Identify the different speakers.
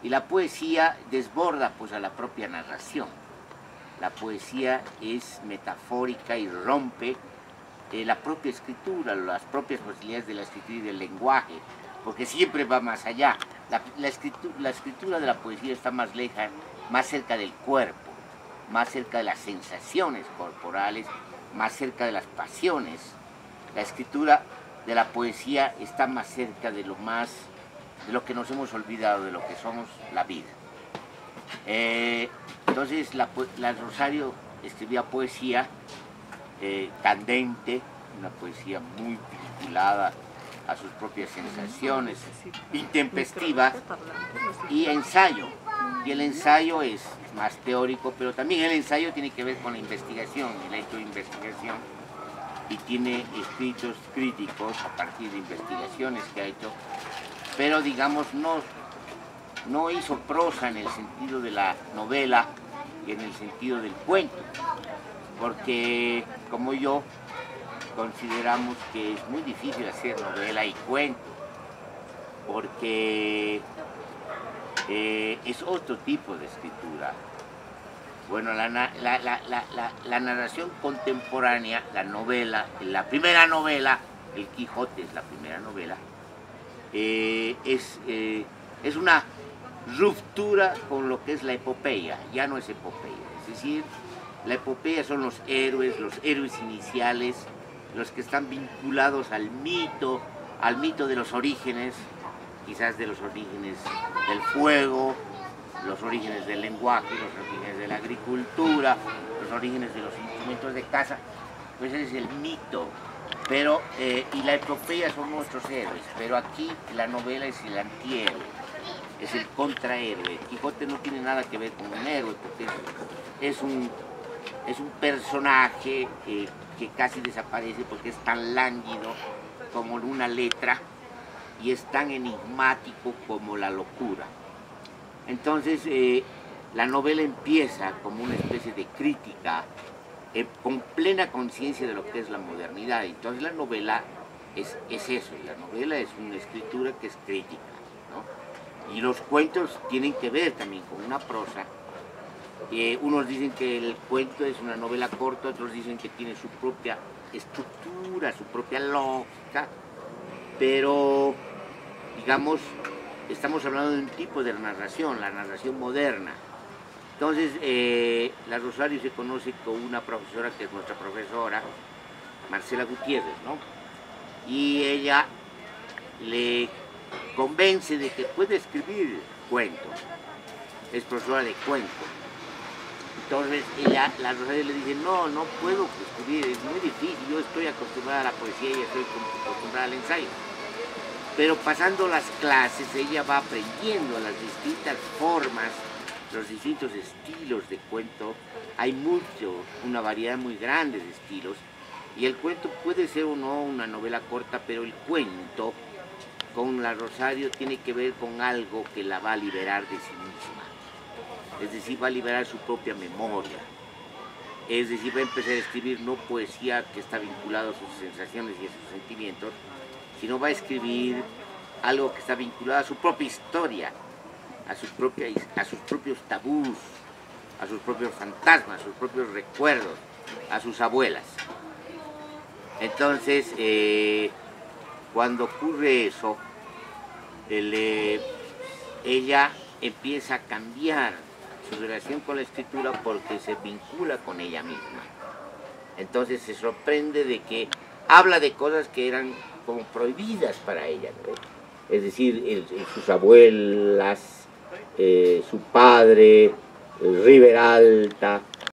Speaker 1: Y la poesía desborda pues a la propia narración. La poesía es metafórica y rompe la propia escritura, las propias posibilidades de la escritura y del lenguaje, porque siempre va más allá. La escritura de la poesía está más cerca del cuerpo, más cerca de las sensaciones corporales, más cerca de las pasiones. La escritura de la poesía está más cerca de lo que nos hemos olvidado, de lo que somos, la vida. Entonces la Rosario escribía poesía candente, una poesía muy vinculada a sus propias sensaciones, intempestiva, y ensayo. Y el ensayo es más teórico, pero también el ensayo tiene que ver con la investigación, el hecho de investigación, y tiene escritos críticos a partir de investigaciones que ha hecho, pero digamos no hizo prosa en el sentido de la novela y en el sentido del cuento, porque como yo consideramos que es muy difícil hacer novela y cuento, porque es otro tipo de escritura. Bueno, la narración contemporánea, la novela, la primera novela, El Quijote es la primera novela, es una ruptura con lo que es la epopeya, ya no es epopeya, es decir, la epopeya son los héroes iniciales, los que están vinculados al mito de los orígenes, quizás de los orígenes del fuego, los orígenes del lenguaje, los orígenes de la agricultura, los orígenes de los instrumentos de caza, pues ese es el mito. Pero, y la epopeya son nuestros héroes, pero aquí la novela es el antihéroe, es el contrahéroe. Quijote no tiene nada que ver con un héroe, porque es un personaje que casi desaparece porque es tan lánguido como una letra y es tan enigmático como la locura. Entonces la novela empieza como una especie de crítica con plena conciencia de lo que es la modernidad. Entonces la novela es eso, la novela es una escritura que es crítica, ¿no? Y los cuentos tienen que ver también con una prosa. Unos dicen que el cuento es una novela corta, otros dicen que tiene su propia estructura, su propia lógica, pero digamos, estamos hablando de un tipo de narración, la narración moderna. Entonces, la Rosario se conoce con una profesora que es nuestra profesora, Marcela Gutiérrez, ¿no? Y ella le convence de que puede escribir cuentos, es profesora de cuentos. Entonces la Rosario le dice, no puedo escribir, es muy difícil, yo estoy acostumbrada a la poesía y estoy acostumbrada al ensayo. Pero pasando las clases ella va aprendiendo las distintas formas, los distintos estilos de cuento. Hay una variedad muy grande de estilos, y el cuento puede ser o no una novela corta, pero el cuento con la Rosario tiene que ver con algo que la va a liberar de sí misma. Es decir, va a liberar su propia memoria. Es decir, va a empezar a escribir no poesía que está vinculada a sus sensaciones y a sus sentimientos, sino va a escribir algo que está vinculado a su propia historia, a sus propios tabús, a sus propios fantasmas, a sus propios recuerdos, a sus abuelas. Entonces, cuando ocurre eso, ella empieza a cambiar su relación con la escritura porque se vincula con ella misma. Entonces se sorprende de que habla de cosas que eran como prohibidas para ella, ¿no? Es decir, sus abuelas, su padre, Riberalta,